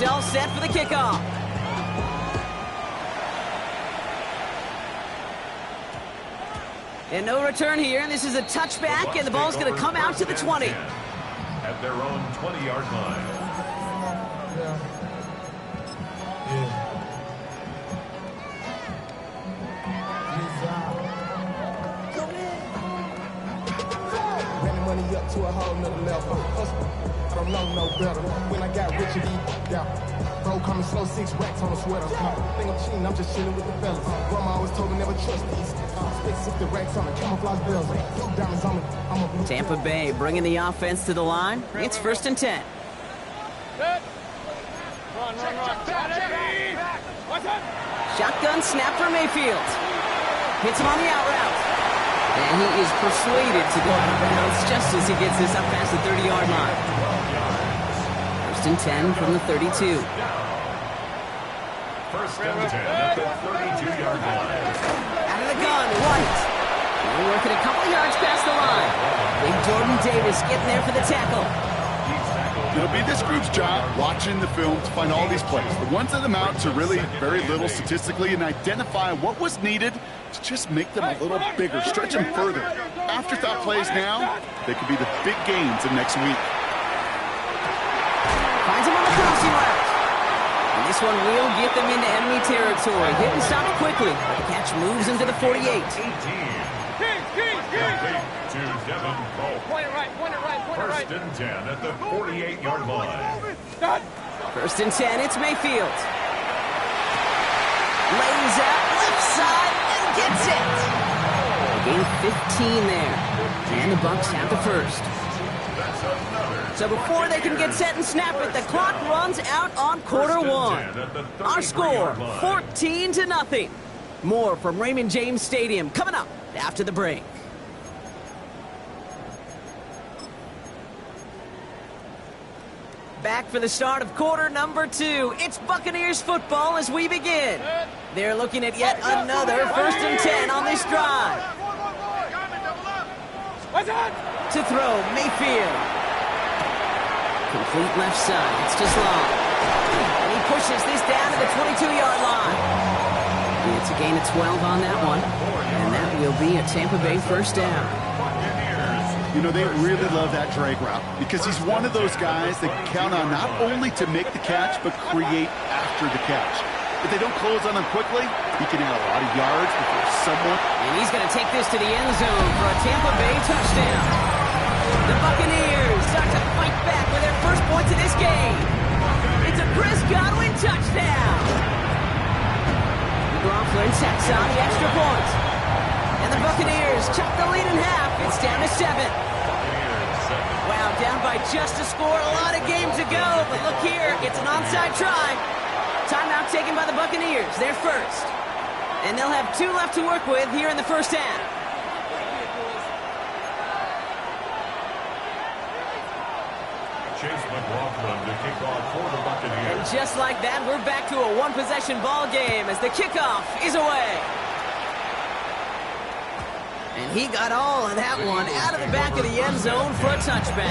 He's all set for the kickoff. And no return here. This is a touchback, and the ball's going to come out to the 20. At their own 20-yard line. Money up to a whole nother level. I don't know no better. When I got rich and yeah. Bro, coming slow, 6 racks on a sweater. Think I'm cheating, I'm just chilling with the fellas. Grandma always told me never trust these. Spit the racks on the camouflage bells. Diamonds on me. I'm a blue. Tampa Bay bringing the offense to the line. It's 1st and 10. Run. Shotgun snap for Mayfield. Hits him on the out route. And he is persuaded to go out of bounds just as he gets this up past the 30-yard line. 1st and 10 from the 32. 1st and 10 at the 32-yard line. Out of the gun, White. They're working a couple yards past the line. Big Jordan Davis getting there for the tackle. It'll be this group's job, watching the film, to find all these plays. The ones that amount to really very little statistically and identify what was needed to just make them a little bigger, stretch them further. Afterthought plays now, they could be the big gains of next week. Finds him on the crossing route. And this one will get them into enemy territory. Hit and stop quickly. The catch moves into the 48. 18. To Devin Cole. Point it right. 1st and 10 at the 48-yard line. 1st and 10, it's Mayfield. Lays out left side and gets it. Gain 15 there. And the Bucs have the first. So before they can get set and snap it, the clock runs out on quarter one. Our score, 14-0. More from Raymond James Stadium coming up after the break. Back for the start of quarter number 2. It's Buccaneers football as we begin. They're looking at yet another 1st and 10 on this drive. To throw, Mayfield. Complete left side. It's just long. And he pushes this down to the 22-yard line. It's a gain of 12 on that one. And that will be a Tampa Bay first down. You know, they really love that drag route because he's one of those guys that count on not only to make the catch, but create after the catch. If they don't close on him quickly, he can add a lot of yards before someone. And he's going to take this to the end zone for a Tampa Bay touchdown. The Buccaneers start to fight back with their first points of this game. It's a Chris Godwin touchdown. McLaughlin tacks on the extra point. And the Buccaneers chop the lead in half. It's down to 7. Wow, down by just a score. A lot of game to go. But look here, it's an onside try. Timeout taken by the Buccaneers. They're first. And they'll have 2 left to work with here in the first half. Chase McLaughlin to kick off for the Buccaneers. And just like that, we're back to a one-possession ball game as the kickoff is away. And he got all of that one out of the back of the end zone for a touchback.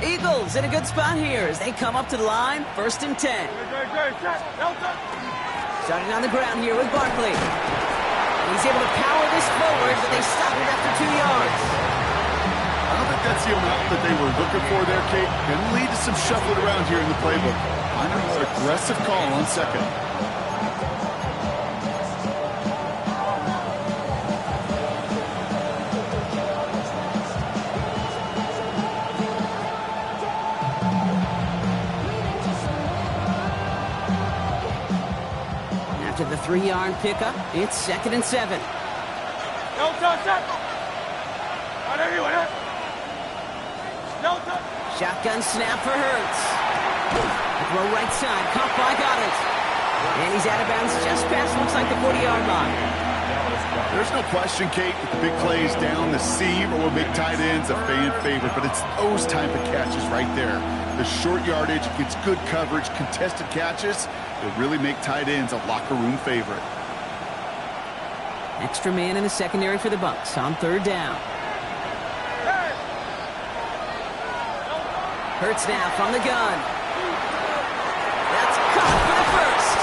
Eagles in a good spot here as they come up to the line, 1st and 10. Starting on the ground here with Barkley. He's able to power this forward, but they stop it after 2 yards. I don't think that's the amount that they were looking for there, Kate. Can lead to some shuffling around here in the playbook. I know it's an aggressive call on 2nd. After the 3-yard pickup, it's 2nd and 7. Shotgun snap for Hurts. Throw right side, caught by Goddard. And he's out of bounds just past, looks like the 40-yard line. There's no question, Kate, that the big plays down the seam will make tight ends a fan favorite, but it's those type of catches right there. The short yardage, gets good coverage, contested catches, that really make tight ends a locker room favorite. Extra man in the secondary for the Bucs on 3rd down. Hurts now from the gun. That's caught for the first.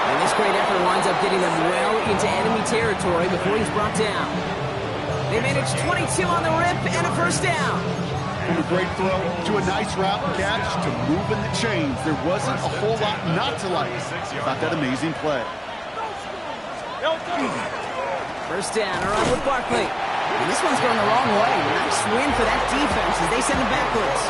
And this great effort winds up getting them well into enemy territory before he's brought down. They managed 22 on the rip and a first down. From a great throw to a nice route catch to moving the chains, there wasn't a whole lot not to like about that amazing play. First down, around with Barkley. And this one's going the wrong way. Nice win for that defense as they send it backwards.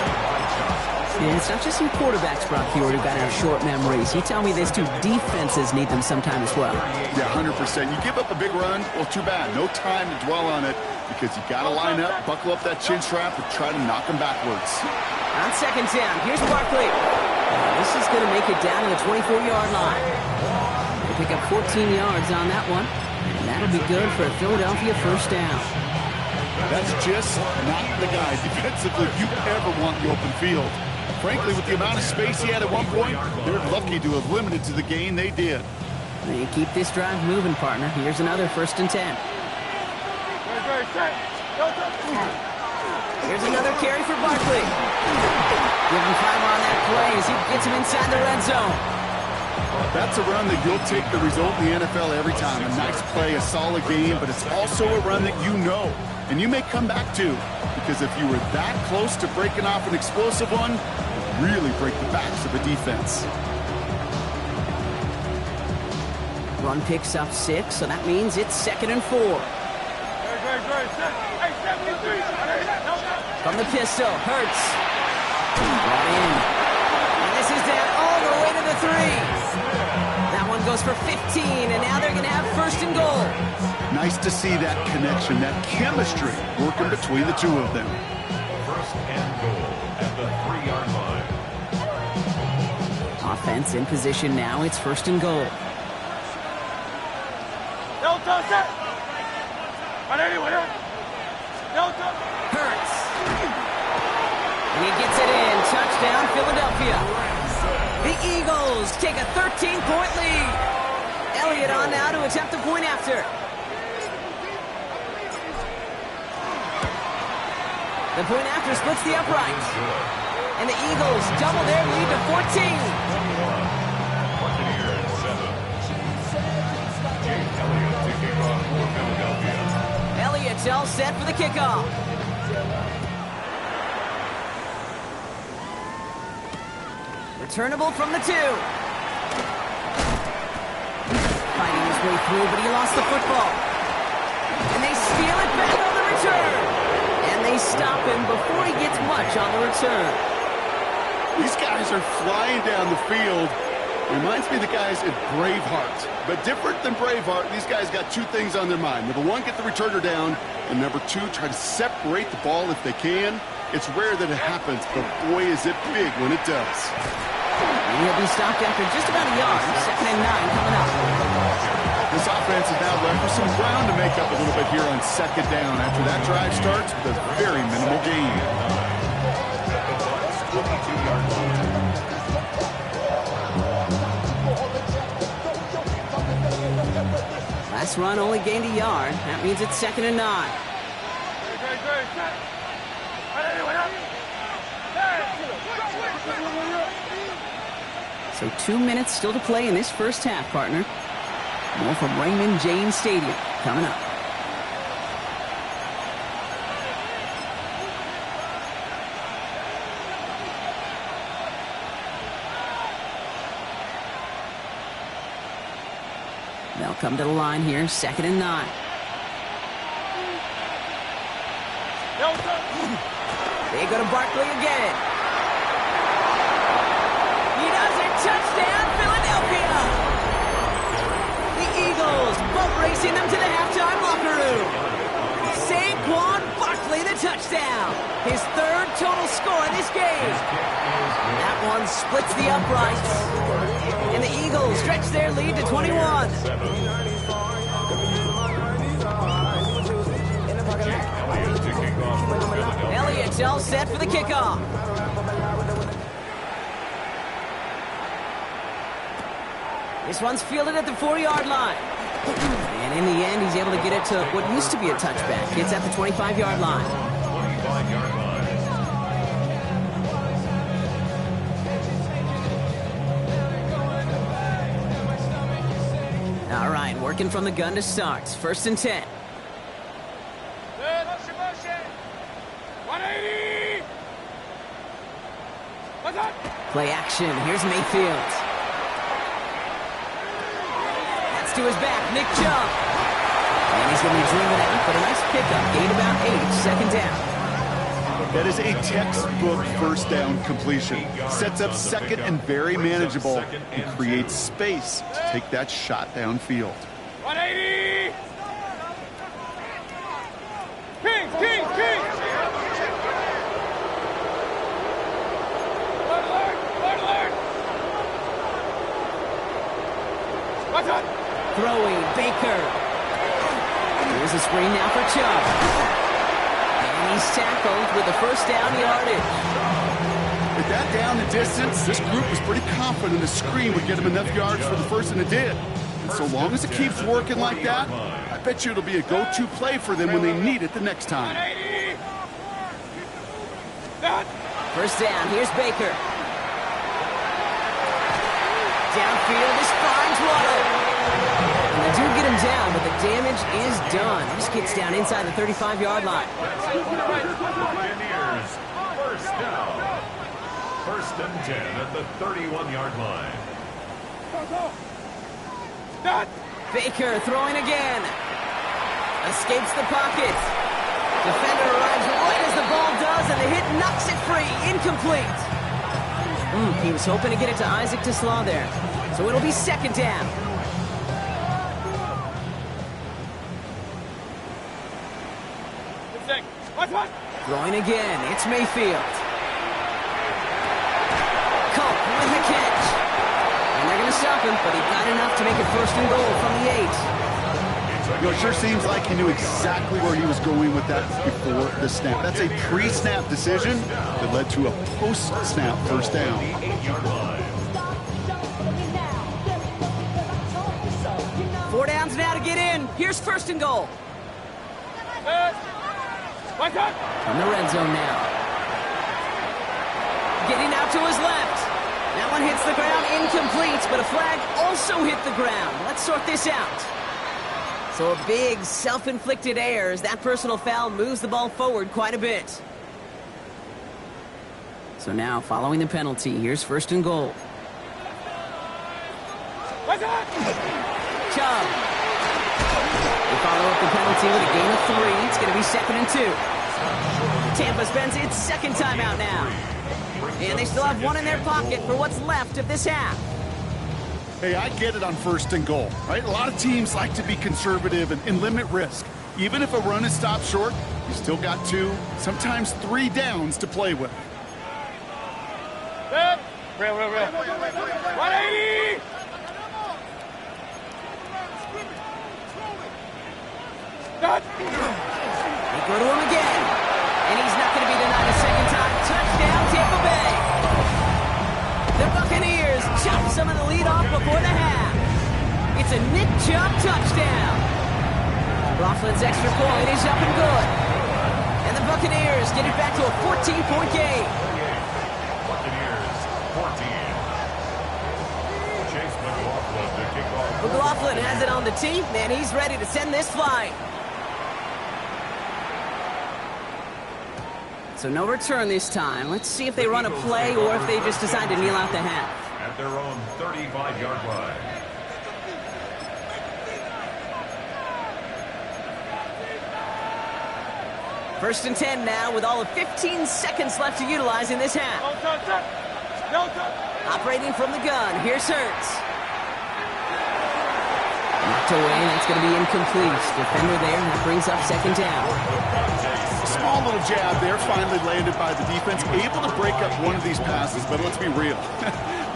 Yeah, it's not just some quarterbacks, Brock Hewitt, who got out short memories. You tell me these two defenses need them sometime as well. Yeah, 100%. You give up a big run, well, too bad. No time to dwell on it because you got to line up, buckle up that chin strap, and try to knock them backwards. On 2nd down, here's Barkley. This is going to make it down to the 24-yard line. They pick up 14 yards on that one, and that'll be good for a Philadelphia first down. That's just not the guy defensively you ever want in the open field. Frankly, with the amount of space he had at one point, they're lucky to have limited to the gain they did. They keep this drive moving, partner. Here's another 1st and 10. Here's another carry for Barkley. Give him 5 on that play as he gets him inside the red zone. That's a run that you'll take the result in the NFL every time. A nice play, a solid game, but it's also a run that you know and you may come back to, because if you were that close to breaking off an explosive one, it really break the backs of a defense. Run picks up 6, so that means it's 2nd and 4. From the pistol, Hurts. Brought in. And this is down all the way to the 3. That one goes for 15, and now they're going to have 1st and goal. Nice to see that connection, that chemistry working between the two of them. 1st and goal at the 3-yard line. Offense in position now. It's 1st and goal. Hurts. And he gets it in. Touchdown, Philadelphia. The Eagles take a 13-point lead. Elliott on now to attempt the point after. The point after splits the uprights. And the Eagles double their lead to 14. Buccaneers 7. Jake Elliott to kick off for Philadelphia. Elliott's all set for the kickoff. Returnable from the 2. Fighting his way through, but he lost the football. And they steal it back on the return. And they stop him before he gets much on the return. These guys are flying down the field. Reminds me of the guys at Braveheart. But different than Braveheart, these guys got 2 things on their mind. Number 1, get the returner down. And number 2, try to separate the ball if they can. It's rare that it happens, but boy, is it big when it does. And he'll be stopped after just about a yard. 2nd and 9 coming up. This offense is now left with some ground to make up a little bit here on 2nd down after that drive starts with a very minimal gain. Last run only gained a yard. That means it's 2nd and 9. So 2 minutes still to play in this first half, partner. More from Raymond James Stadium coming up. They'll come to the line here, 2nd and 9. They go to Barkley again. He does it. Touchdown, Philadelphia. The Eagles boat racing them to the halftime locker room. Saquon Barkley, the touchdown. His 3rd total score in this game. That one splits the uprights. And the Eagles stretch their lead to 21. It's all set for the kickoff. This one's fielded at the 4-yard line. And in the end, he's able to get it to what used to be a touchback. It's at the 25-yard line. 25-yard line. All right, working from the gun to start. 1st and 10. Motion. 180. What's up? Play action. Here's Mayfield. That's to his back, Nick Chubb. And he's going to be driven out, but a nice pickup. Gain about 8, 2nd down. That is a textbook first down completion. Sets up second and very manageable and creates space to take that shot downfield. 180. King. Lord alert. What's up? Throwing, Baker. Here's a screen now for Chubb. And he's tackled with the 1st down yardage. With that down the distance, this group was pretty confident the screen would get him enough yards for the first, and it did. And so long as it keeps working like that, I bet you it'll be a go-to play for them when they need it the next time. 180. 1st down, here's Baker. Downfield, this finds Waddle. And they do get him down, but the damage is done. This gets down inside the 35-yard line. Buccaneers, 1st down. 1st and 10 at the 31-yard line. Baker throwing again. Escapes the pocket. Defender arrives right as the ball does, and the hit knocks it free. Incomplete. He was hoping to get it to Isaac to Slaw there. So it'll be 2nd down. Throwing again. It's Mayfield. Culp with the catch. And they're going to stop him, but he got enough to make it 1st and goal from the 8. You know, it sure seems like he knew exactly where he was going with that before the snap. That's a pre-snap decision that led to a post-snap 1st down. 8-yard line. 4 downs now to get in. Here's 1st and goal. From the red zone now. Getting out to his left. That one hits the ground, incomplete, but a flag also hit the ground. Let's sort this out. So a big self-inflicted error as that personal foul moves the ball forward quite a bit. So now, following the penalty, here's 1st and goal. Chubb. They follow up the penalty with a gain of 3. It's going to be 2nd and 2. Tampa spends its 2nd timeout now. And they still have 1 in their pocket for what's left of this half. Hey, I get it on 1st and goal, right? A lot of teams like to be conservative and limit risk. Even if a run is stopped short, you still got 2, sometimes 3 downs to play with. Real. 180. They go to him again. And he's not going to be denied a 2nd time. Touchdown, Tampa Bay. The Buccaneers chop some of the lead off before the half. It's a Nick Chubb touchdown. Roughlin's extra point is up and good. And the Buccaneers get it back to a 14-point game. Buccaneers, 14. Chase McLaughlin to kick off. McLaughlin has it on the tee, and he's ready to send this flying. So no return this time. Let's see if they run a play or if they just decide to kneel out the half. At their own 35-yard line. First and 10 now with all of 15 seconds left to utilize in this half. Operating from the gun, here's Hurts. Knocked away, that's going to be incomplete. Defender there, that brings up 2nd down. Small little jab there, finally landed by the defense. Able to break up one of these passes, but let's be real.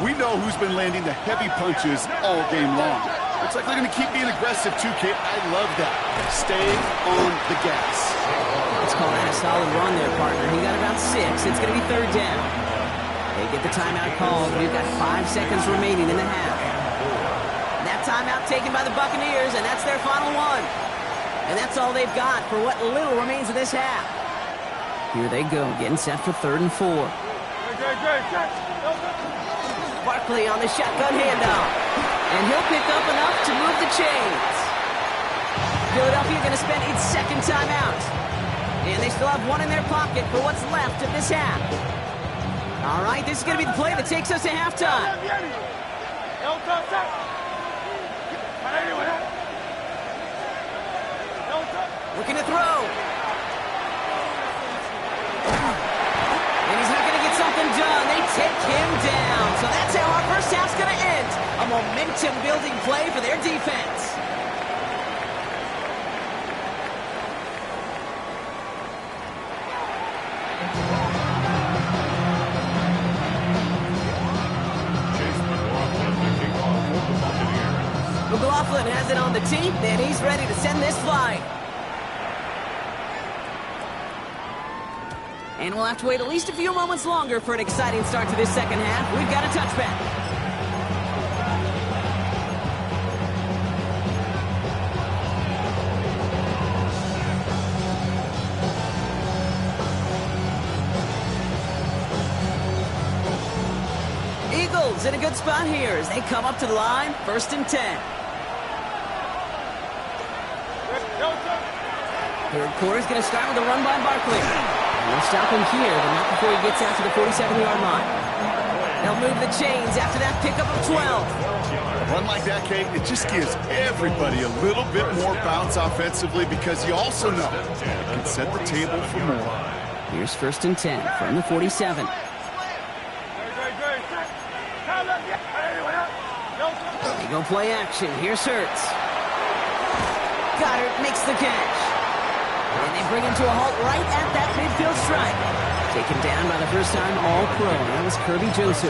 We know who's been landing the heavy punches all game long. Looks like they're going to keep being aggressive, too, Kate. I love that. Stay on the gas. Let's call that a solid run there, partner. He got about 6. It's going to be 3rd down. They get the timeout called. We've got 5 seconds remaining in the half. That timeout taken by the Buccaneers, and that's their final one. And that's all they've got for what little remains of this half. Here they go, getting set for 3rd and 4. Barkley on the shotgun handoff. And he'll pick up enough to move the chains. Philadelphia going to spend its 2nd timeout. And they still have 1 in their pocket for what's left of this half. All right, this is going to be the play that takes us to halftime. Looking to throw. And he's not going to get something done. They take him down. So that's how our first half's going to end. A momentum-building play for their defense. McLaughlin has it on the tee, and he's ready to send this flying. And we'll have to wait at least a few moments longer for an exciting start to this second half. We've got a touchback. Eagles in a good spot here as they come up to the line, 1st and 10. 3rd quarter is going to start with a run by Barkley. We'll stop him here, but not before he gets out to the 47-yard line. They'll move the chains after that pickup of 12. A run like that, Kate, it just gives everybody a little bit more bounce offensively because you also know it can set the table for more. Here's 1st and 10 from the 47. They go play action. Here's Hurts. Goddard makes the catch. And they bring him to a halt right at that midfield stripe. Taken down by the first-time All-Pro. That was Kirby Joseph.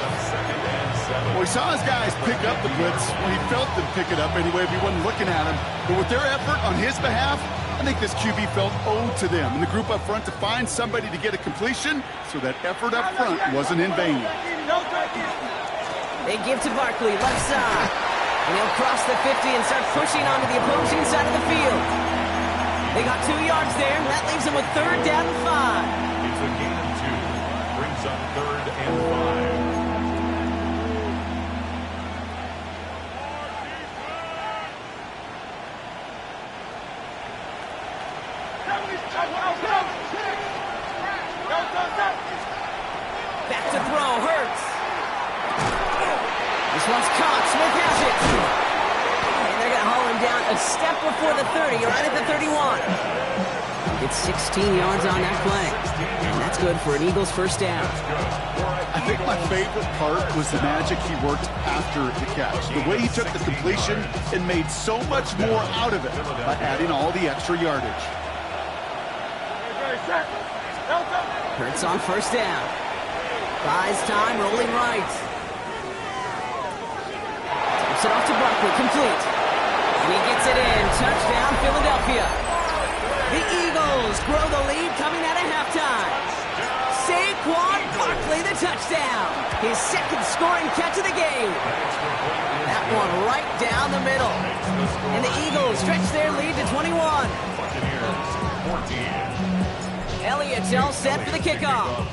Well, he saw his guys pick up the blitz. Well, he felt them pick it up anyway if he wasn't looking at him. But with their effort on his behalf, I think this QB felt owed to them and the group up front to find somebody to get a completion so that effort up front wasn't in vain. They give to Barkley, left side. And he'll cross the 50 and start pushing onto the opposing side of the field. They got 2 yards there, and that leaves them with 3rd down and 5. It's a gain of 2. Brings up 3rd and 5. Back to throw, Hurts. This one's caught, Smith has it. And they're going to haul him down a step before the 30, right at the 31. It's 16 yards on that play. And that's good for an Eagles 1st down. I think my favorite part was the magic he worked after the catch. The way he took the completion and made so much more out of it by adding all the extra yardage. Hurts on 1st down. Buys time, rolling right. Tips it off to Barkley, complete. And he gets it in. Touchdown, Philadelphia. The Eagles grow the lead coming out of halftime. Saquon Barkley, the touchdown. His 2nd scoring catch of the game. That one right down the middle. And the Eagles stretch their lead to 21. Elliott's all set for the kickoff.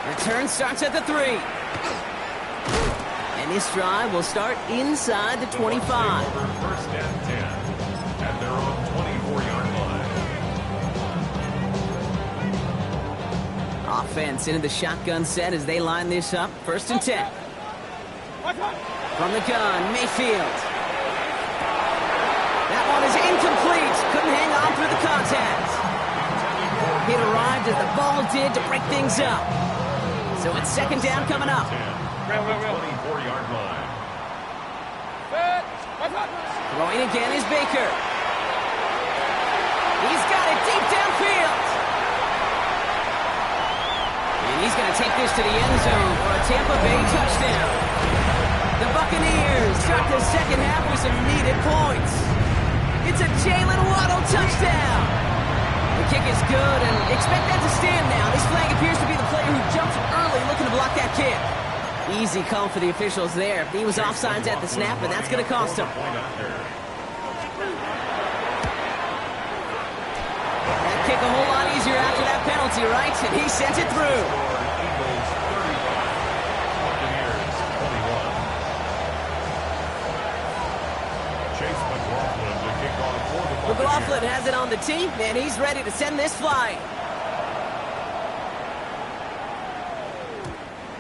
Return starts at the 3. And this drive will start inside the 25. 1st and 10 at their own 24-yard line. Offense into the shotgun set as they line this up. 1st and 10. From the gun, Mayfield. That one is incomplete. Couldn't hang on through the contact. It arrived as the ball did to break things up. So it's 2nd down coming up. 24-yard line. Throwing again is Baker. He's got it deep downfield. And he's going to take this to the end zone for a Tampa Bay touchdown. The Buccaneers start the second half with some needed points. It's a Jalen Waddle touchdown. The kick is good, and expect that to stand now. This flag appears to be the player who jumps early looking to block that kick. Easy call for the officials there. He was offsides at the snap, and that's going to cost him. That kick a whole lot easier after that penalty, right? And he sent it through. McLaughlin has it on the tee, and he's ready to send this flying.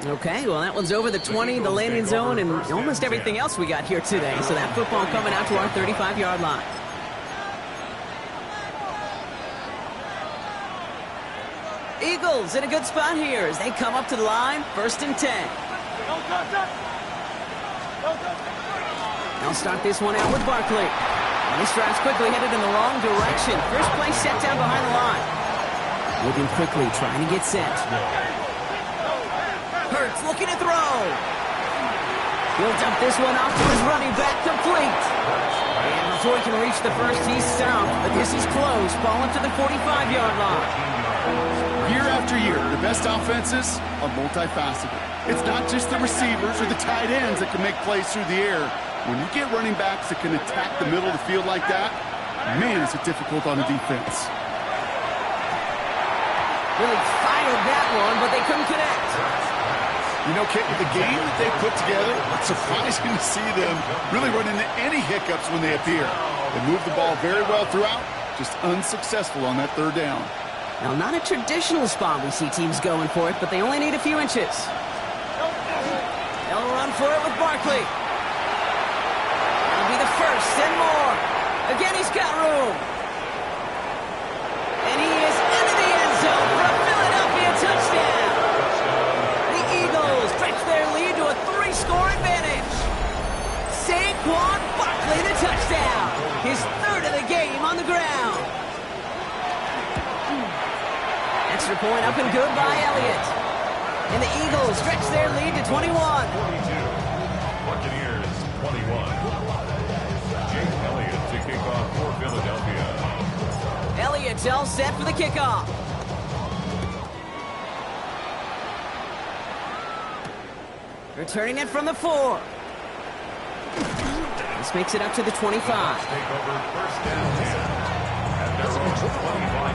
Okay, well, that one's over the 20, the landing zone, and almost everything else we got here today. So that football coming out to our 35-yard line. Eagles in a good spot here as they come up to the line, 1st and 10. They'll start this one out with Barkley. And this drive's quickly headed in the wrong direction. First play set down behind the line. Moving quickly, trying to get set. Hurts looking to throw. He'll dump this one off to his running back, complete. And before he can reach the first, he's stopped. But this is close. Ball up to the 45-yard line. Year after year, the best offenses are multifaceted. It's not just the receivers or the tight ends that can make plays through the air. When you get running backs that can attack the middle of the field like that, man, is it difficult on the defense. Really fired that one, but they couldn't connect. You know, Kit, with the game that they put together, it's surprising to see them really run into any hiccups when they appear. They move the ball very well throughout, just unsuccessful on that 3rd down. Now, not a traditional spot we see teams going for it, but they only need a few inches. They'll run for it with Barkley. That'll be the first and more. Again, he's got room. And he is into the end zone for a Philadelphia touchdown. The Eagles stretch their lead to a 3-score advantage. Saquon Barkley, the touchdown. His 3rd of the game on the ground. Extra point up and good by Elliott. And the Eagles stretch their lead to 21. 42. Buccaneers 21. Jake Elliott to kick off for Philadelphia. Elliott's all set for the kickoff. Returning it from the 4. This makes it up to the 25. Take over 1st down 10 at their own 25-yard line.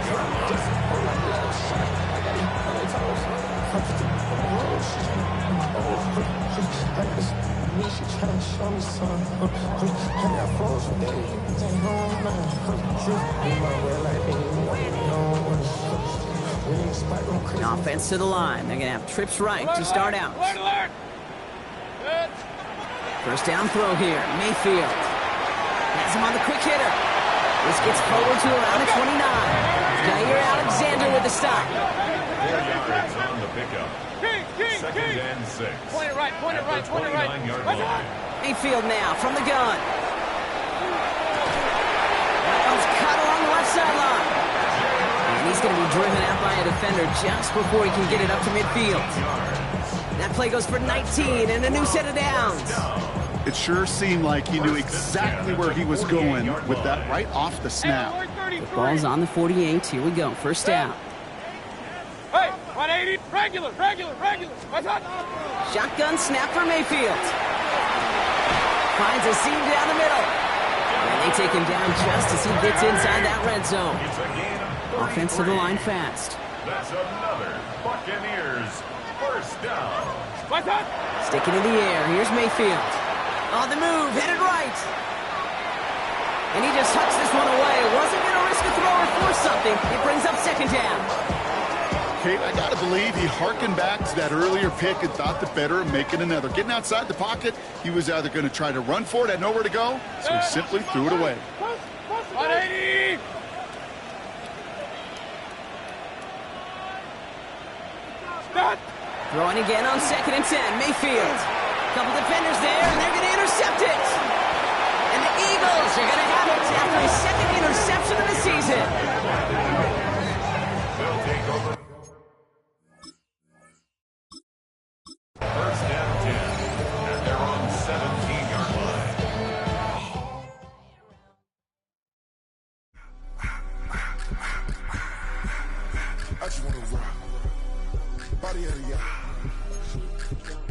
Offense to the line. They're going to have trips right to start out. First down throw here. Mayfield has him on the quick hitter. This gets forward to around the 29. Jair Alexander with the stop. 4 yards on the pickup. 2nd and 6. Point it right, point it right, point it right. 29-yard line. Mayfield now from the gun. That one's cut along the left sideline. And he's going to be driven out by a defender just before he can get it up to midfield. That play goes for 19 and a new set of downs. It sure seemed like he knew exactly where he was going with that right off the snap. The ball's on the 48. Here we go. First down. Hey, 180. Regular. What's up? Shotgun snap for Mayfield. Finds a seam down the middle. And they take him down just as he gets inside that red zone. Offense to the line fast. That's another Buccaneers 1st down. What's up? Sticking in the air. Here's Mayfield. On the move, headed right. And he just hucks this one away. Wasn't going to risk a throw or force something. It brings up 2nd down. Kate, I got to believe he harkened back to that earlier pick and thought the better of making another. Getting outside the pocket, he was either going to try to run for it, had nowhere to go, so he simply threw it away. 180. Stop. Throwing again on 2nd and 10. Mayfield. Couple defenders there, and they're going to intercept it. And the Eagles are going to have it after his 2nd interception of the season. They'll take over. Body of the